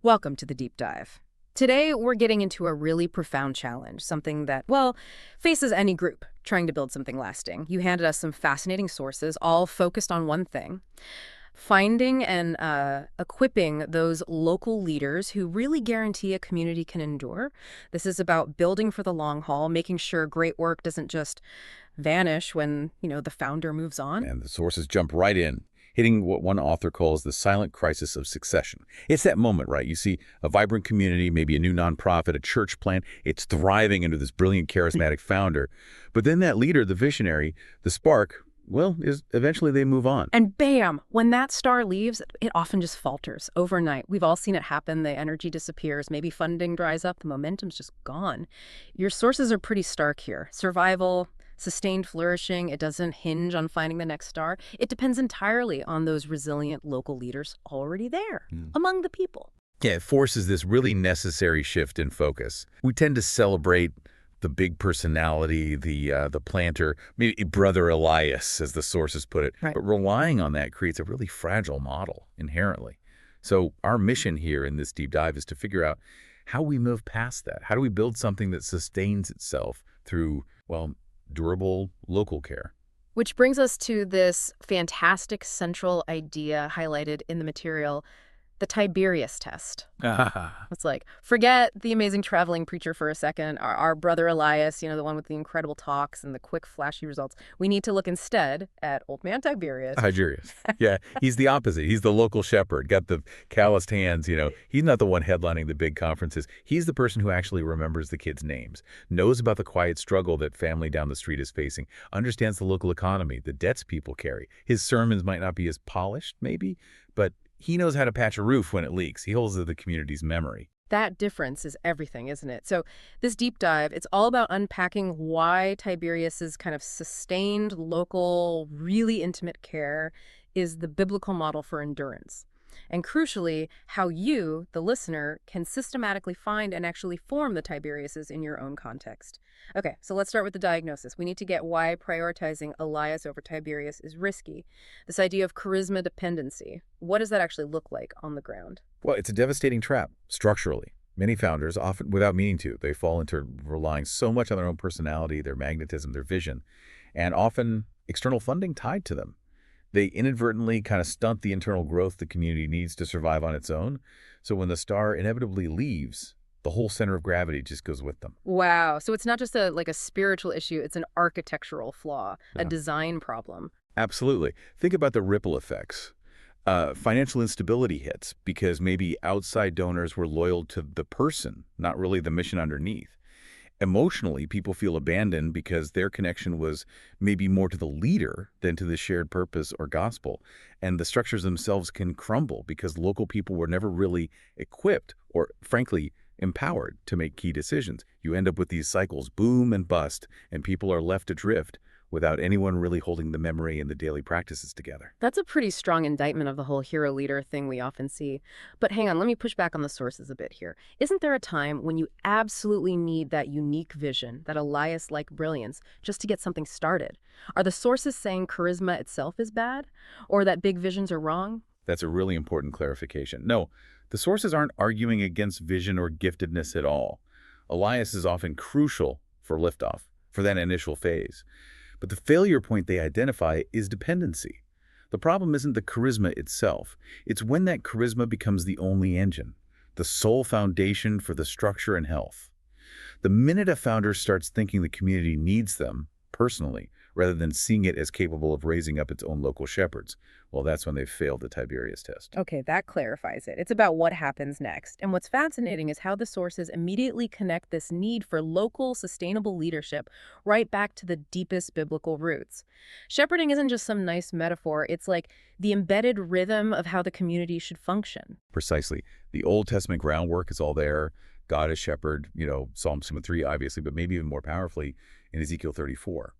Welcome to the deep dive. Today, we're getting into a really profound challenge, something that, well, faces any group trying to build something lasting. You handed us some fascinating sources, all focused on one thing: finding and equipping those local leaders who really guarantee a community can endure. This is about building for the long haul, making sure great work doesn't just vanish when, the founder moves on. And the sources jump right in, hitting what one author calls the silent crisis of succession. It's that moment, right? You see a vibrant community, maybe a new nonprofit, a church plant. It's thriving under this brilliant, charismatic founder. But then that leader, the visionary, the spark, well, is eventually they move on. And bam, when that star leaves, it often just falters overnight. We've all seen it happen. The energy disappears. Maybe funding dries up. The momentum's just gone. Your sources are pretty stark here. Survival, sustained flourishing, it doesn't hinge on finding the next star. It depends entirely on those resilient local leaders already there, among the people. Yeah, it forces this really necessary shift in focus. We tend to celebrate the big personality, the planter, maybe Brother Elias, as the sources put it. Right. But relying on that creates a really fragile model inherently. So our mission here in this deep dive is to figure out how we move past that. How do we build something that sustains itself through, well, durable local care? Which brings us to this fantastic central idea highlighted in the material: the Tiberius test. It's like, forget the amazing traveling preacher for a second, our brother Elias, the one with the incredible talks and the quick, flashy results. We need to look instead at old man Tiberius. Tiberius. Yeah, he's the opposite. He's the local shepherd, got the calloused hands, He's not the one headlining the big conferences. He's the person who actually remembers the kids' names, knows about the quiet struggle that family down the street is facing, understands the local economy, the debts people carry. His sermons might not be as polished, maybe, but he knows how to patch a roof when it leaks. He holds the community's memory. That difference is everything, isn't it? So this deep dive, it's all about unpacking why Tiberius's kind of sustained, local, really intimate care is the biblical model for endurance. And crucially, how you, the listener, can systematically find and actually form the Tiberiuses in your own context. Okay, so let's start with the diagnosis. We need to get why prioritizing Elias over Tiberius is risky. This idea of charisma dependency. What does that actually look like on the ground? Well, it's a devastating trap, structurally. Many founders, often without meaning to, they fall into relying so much on their own personality, their magnetism, their vision, and often external funding tied to them. They inadvertently kind of stunt the internal growth the community needs to survive on its own. So when the star inevitably leaves, the whole center of gravity just goes with them. Wow. So it's not just a spiritual issue, it's an architectural flaw, a Yeah. design problem. Absolutely. Think about the ripple effects. Financial instability hits because maybe outside donors were loyal to the person, not really the mission underneath. Emotionally, people feel abandoned because their connection was maybe more to the leader than to the shared purpose or gospel. And the structures themselves can crumble because local people were never really equipped or, frankly, empowered to make key decisions. You end up with these cycles, boom and bust, and people are left adrift without anyone really holding the memory and the daily practices together. That's a pretty strong indictment of the whole hero leader thing we often see. But hang on, let me push back on the sources a bit here. Isn't there a time when you absolutely need that unique vision, that Elias-like brilliance, just to get something started? Are the sources saying charisma itself is bad, or that big visions are wrong? That's a really important clarification. No, the sources aren't arguing against vision or giftedness at all. Elias is often crucial for liftoff, for that initial phase. But the failure point they identify is dependency. The problem isn't the charisma itself. It's when that charisma becomes the only engine, the sole foundation for the structure and health. The minute a founder starts thinking the community needs them personally, rather than seeing it as capable of raising up its own local shepherds, well, that's when they've failed the Tiberius test. Okay, that clarifies it. It's about what happens next. And what's fascinating is how the sources immediately connect this need for local, sustainable leadership right back to the deepest biblical roots. Shepherding isn't just some nice metaphor. It's like the embedded rhythm of how the community should function. Precisely. The Old Testament groundwork is all there. God is shepherd, Psalm 3, obviously, but maybe even more powerfully in Ezekiel 34.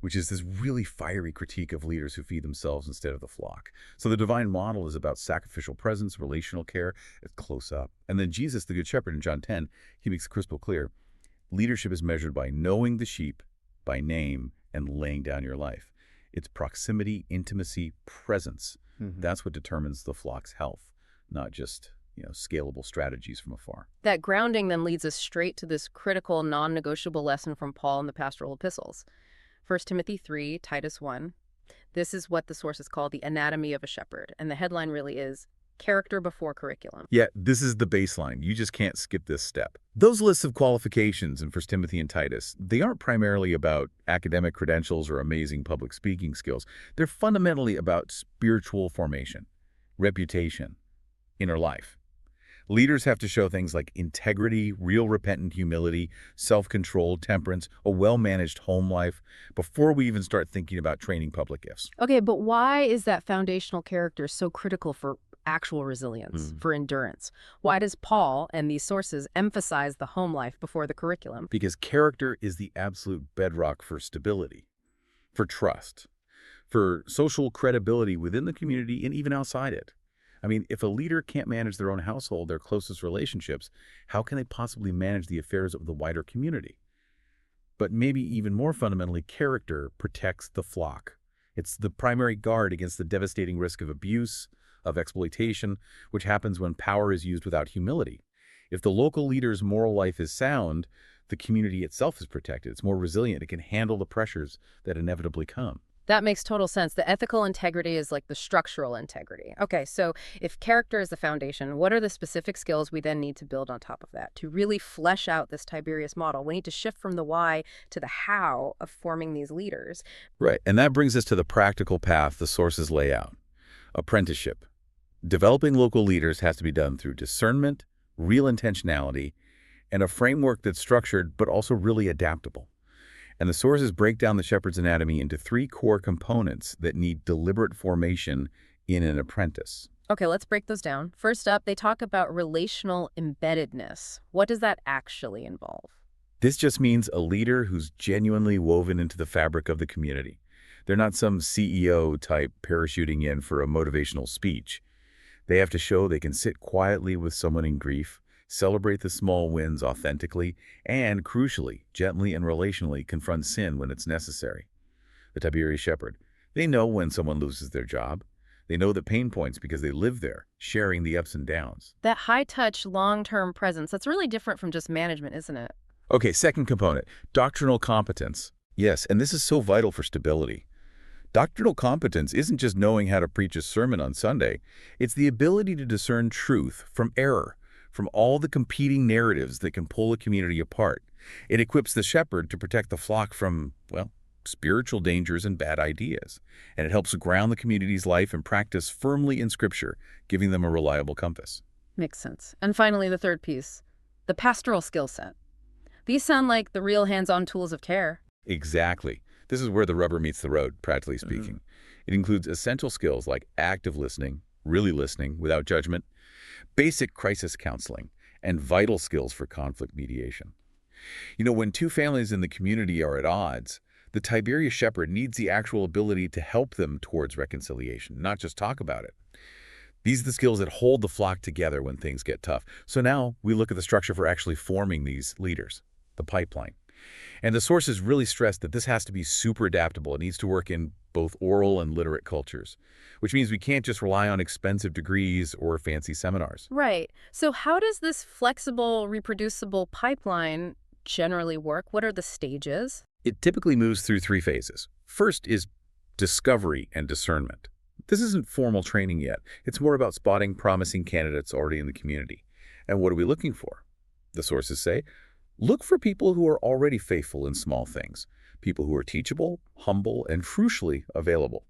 Which is this really fiery critique of leaders who feed themselves instead of the flock. So the divine model is about sacrificial presence, relational care, it's close up. And then Jesus, the Good Shepherd, in John 10, he makes crystal clear, leadership is measured by knowing the sheep by name and laying down your life. It's proximity, intimacy, presence. That's what determines the flock's health, not just, scalable strategies from afar. That grounding then leads us straight to this critical, non-negotiable lesson from Paul in the pastoral epistles. 1 Timothy 3, Titus 1. This is what the sources call the anatomy of a shepherd, and the headline really is character before curriculum. Yeah, this is the baseline. You just can't skip this step. Those lists of qualifications in 1 Timothy and Titus, they aren't primarily about academic credentials or amazing public speaking skills. They're fundamentally about spiritual formation, reputation, inner life. Leaders have to show things like integrity, real repentant humility, self-control, temperance, a well-managed home life before we even start thinking about training public gifts. Okay, but why is that foundational character so critical for actual resilience, Mm. for endurance? Why does Paul and these sources emphasize the home life before the curriculum? Because character is the absolute bedrock for stability, for trust, for social credibility within the community and even outside it. I mean, if a leader can't manage their own household, their closest relationships, how can they possibly manage the affairs of the wider community? But maybe even more fundamentally, character protects the flock. It's the primary guard against the devastating risk of abuse, of exploitation, which happens when power is used without humility. If the local leader's moral life is sound, the community itself is protected. It's more resilient. It can handle the pressures that inevitably come. That makes total sense. The ethical integrity is like the structural integrity. Okay, so if character is the foundation, what are the specific skills we then need to build on top of that to really flesh out this Tiberius model? We need to shift from the why to the how of forming these leaders. Right, and that brings us to the practical path the sources lay out. Apprenticeship. Developing local leaders has to be done through discernment, real intentionality, and a framework that's structured but also really adaptable. And the sources break down the shepherd's anatomy into three core components that need deliberate formation in an apprentice. Okay, let's break those down. First up, they talk about relational embeddedness. What does that actually involve? This just means a leader who's genuinely woven into the fabric of the community. They're not some CEO type parachuting in for a motivational speech. They have to show they can sit quietly with someone in grief, celebrate the small wins authentically, and, crucially, gently and relationally confront sin when it's necessary. The Tiberius shepherd. They know when someone loses their job. They know the pain points because they live there, sharing the ups and downs. That high-touch, long-term presence, that's really different from just management, isn't it? Okay, second component, doctrinal competence. Yes, and this is so vital for stability. Doctrinal competence isn't just knowing how to preach a sermon on Sunday. It's the ability to discern truth from error, from all the competing narratives that can pull a community apart. It equips the shepherd to protect the flock from, well, spiritual dangers and bad ideas. And it helps ground the community's life and practice firmly in Scripture, giving them a reliable compass. Makes sense. And finally, the third piece, the pastoral skill set. These sound like the real hands-on tools of care. Exactly. This is where the rubber meets the road, practically speaking. It includes essential skills like active listening, really listening without judgment, basic crisis counseling, and vital skills for conflict mediation. When two families in the community are at odds, the Tiberius shepherd needs the actual ability to help them towards reconciliation, not just talk about it. These are the skills that hold the flock together when things get tough. So now we look at the structure for actually forming these leaders, the pipeline. And the sources really stress that this has to be super adaptable. It needs to work in both oral and literate cultures, which means we can't just rely on expensive degrees or fancy seminars. Right. So how does this flexible, reproducible pipeline generally work? What are the stages? It typically moves through three phases. First is discovery and discernment. This isn't formal training yet. It's more about spotting promising candidates already in the community. And what are we looking for? The sources say, look for people who are already faithful in small things, people who are teachable, humble, and crucially available,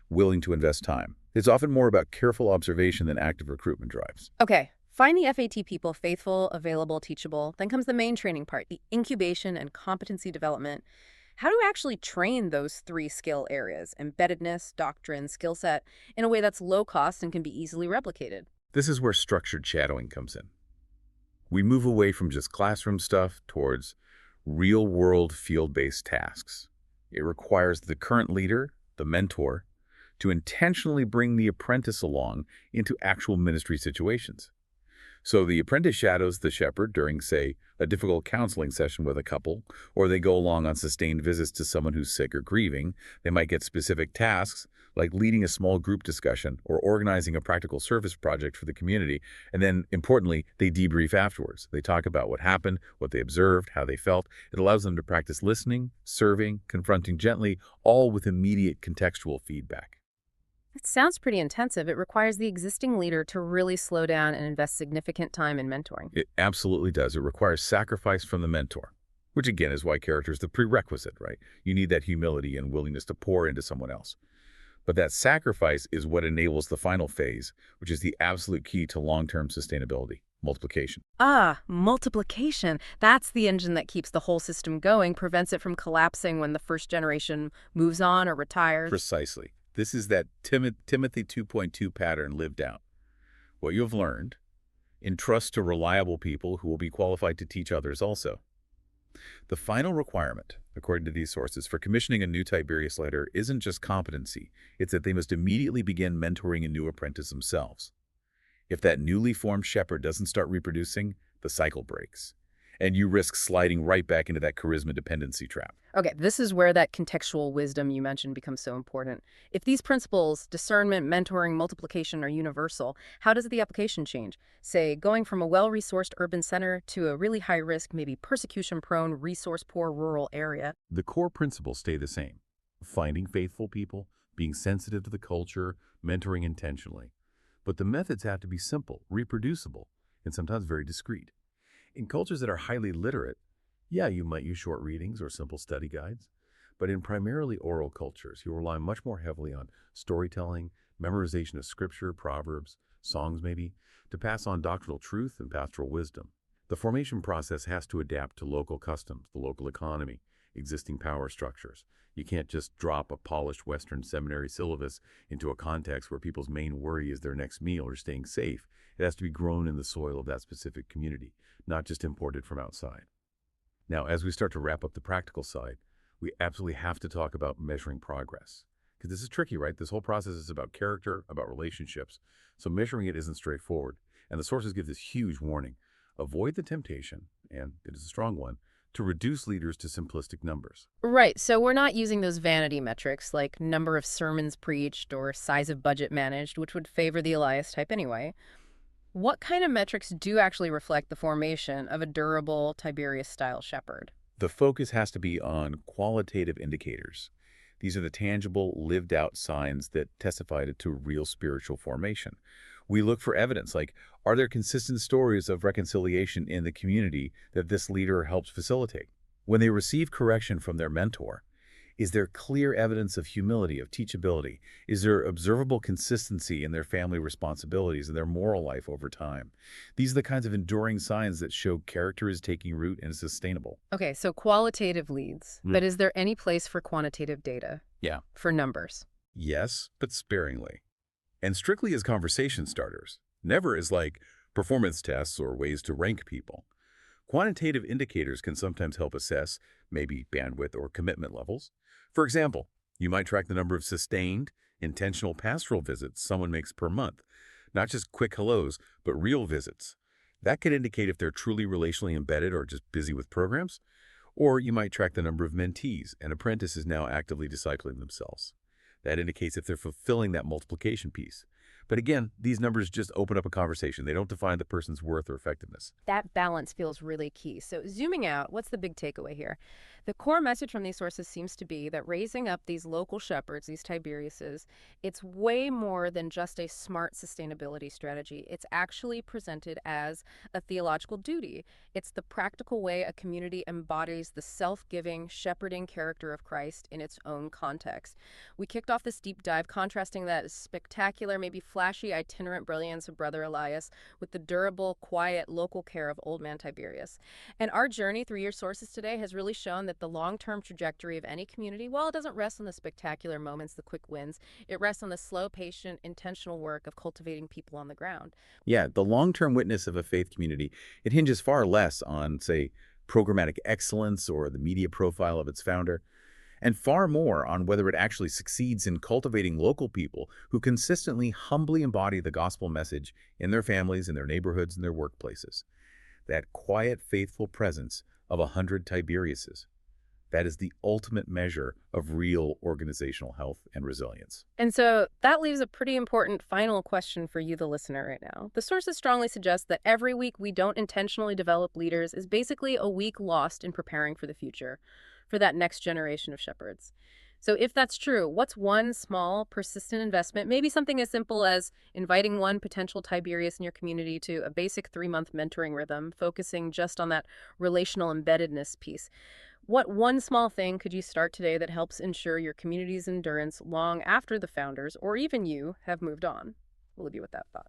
willing to invest time. It's often more about careful observation than active recruitment drives. Okay. Find the FAT people faithful, available, teachable. Then comes the main training part, the incubation and competency development. How do we actually train those three skill areas, embeddedness, doctrine, skill set, in a way that's low cost and can be easily replicated? This is where structured shadowing comes in. We move away from just classroom stuff towards real-world field-based tasks. It requires the current leader, the mentor, to intentionally bring the apprentice along into actual ministry situations. So the apprentice shadows the shepherd during, say, a difficult counseling session with a couple, or they go along on sustained visits to someone who's sick or grieving. They might get specific tasks, like leading a small group discussion or organizing a practical service project for the community. And then, importantly, they debrief afterwards. They talk about what happened, what they observed, how they felt. It allows them to practice listening, serving, confronting gently, all with immediate contextual feedback. It sounds pretty intensive. It requires the existing leader to really slow down and invest significant time in mentoring. It absolutely does. It requires sacrifice from the mentor, which again is why character is the prerequisite, right? You need that humility and willingness to pour into someone else. But that sacrifice is what enables the final phase, which is the absolute key to long-term sustainability, multiplication. Ah, multiplication. That's the engine that keeps the whole system going, prevents it from collapsing when the first generation moves on or retires. Precisely. This is that Timothy 2.2 pattern lived out. What you have learned, entrust to reliable people who will be qualified to teach others also. The final requirement, according to these sources, for commissioning a new Tiberius leader isn't just competency, it's that they must immediately begin mentoring a new apprentice themselves. If that newly formed shepherd doesn't start reproducing, the cycle breaks, and you risk sliding right back into that charisma dependency trap. Okay, this is where that contextual wisdom you mentioned becomes so important. If these principles, discernment, mentoring, multiplication, are universal, how does the application change? Say, going from a well-resourced urban center to a really high-risk, maybe persecution-prone, resource-poor rural area. The core principles stay the same. Finding faithful people, being sensitive to the culture, mentoring intentionally. But the methods have to be simple, reproducible, and sometimes very discreet. In cultures that are highly literate, yeah, you might use short readings or simple study guides. But in primarily oral cultures, you rely much more heavily on storytelling, memorization of scripture, proverbs, songs maybe, to pass on doctrinal truth and pastoral wisdom. The formation process has to adapt to local customs, the local economy, existing power structures. You can't just drop a polished Western seminary syllabus into a context where people's main worry is their next meal or staying safe. It has to be grown in the soil of that specific community, not just imported from outside. Now, as we start to wrap up the practical side, we absolutely have to talk about measuring progress. Because this is tricky, right? This whole process is about character, about relationships. So measuring it isn't straightforward. And the sources give this huge warning. Avoid the temptation, and it is a strong one, to reduce leaders to simplistic numbers. Right, so we're not using those vanity metrics like number of sermons preached or size of budget managed, which would favor the Elias type anyway. What kind of metrics do actually reflect the formation of a durable Tiberius-style shepherd? The focus has to be on qualitative indicators. These are the tangible, lived-out signs that testify to real spiritual formation. We look for evidence, like, are there consistent stories of reconciliation in the community that this leader helps facilitate? When they receive correction from their mentor, is there clear evidence of humility, of teachability? Is there observable consistency in their family responsibilities and their moral life over time? These are the kinds of enduring signs that show character is taking root and is sustainable. Okay, so qualitative leads, but is there any place for quantitative data, Yeah. for numbers? Yes, but sparingly. And strictly as conversation starters, never as like performance tests or ways to rank people. Quantitative indicators can sometimes help assess, maybe bandwidth or commitment levels. For example, you might track the number of sustained, intentional pastoral visits someone makes per month, not just quick hellos, but real visits. That could indicate if they're truly relationally embedded or just busy with programs. Or you might track the number of mentees and apprentices now actively discipling themselves. That indicates if they're fulfilling that multiplication piece. But again, these numbers just open up a conversation. They don't define the person's worth or effectiveness. That balance feels really key. So zooming out, what's the big takeaway here? The core message from these sources seems to be that raising up these local shepherds, these Tiberiuses, it's way more than just a smart sustainability strategy. It's actually presented as a theological duty. It's the practical way a community embodies the self-giving, shepherding character of Christ in its own context. We kicked off this deep dive contrasting that spectacular, maybe flashy, itinerant brilliance of Brother Elias with the durable, quiet, local care of Old Man Tiberius. And our journey through your sources today has really shown that the long-term trajectory of any community, well, it doesn't rest on the spectacular moments, the quick wins. It rests on the slow, patient, intentional work of cultivating people on the ground. Yeah, the long-term witness of a faith community, it hinges far less on, say, programmatic excellence or the media profile of its founder. and far more on whether it actually succeeds in cultivating local people who consistently humbly embody the gospel message in their families, in their neighborhoods, and their workplaces. That quiet, faithful presence of 100 Tiberiuses. That is the ultimate measure of real organizational health and resilience. And so that leaves a pretty important final question for you, the listener, right now. The sources strongly suggest that every week we don't intentionally develop leaders is basically a week lost in preparing for the future, for that next generation of shepherds. So if that's true, what's one small, persistent investment, maybe something as simple as inviting one potential Tiberius in your community to a basic 3-month mentoring rhythm, focusing just on that relational embeddedness piece? What one small thing could you start today that helps ensure your community's endurance long after the founders, or even you, have moved on? We'll leave you with that thought.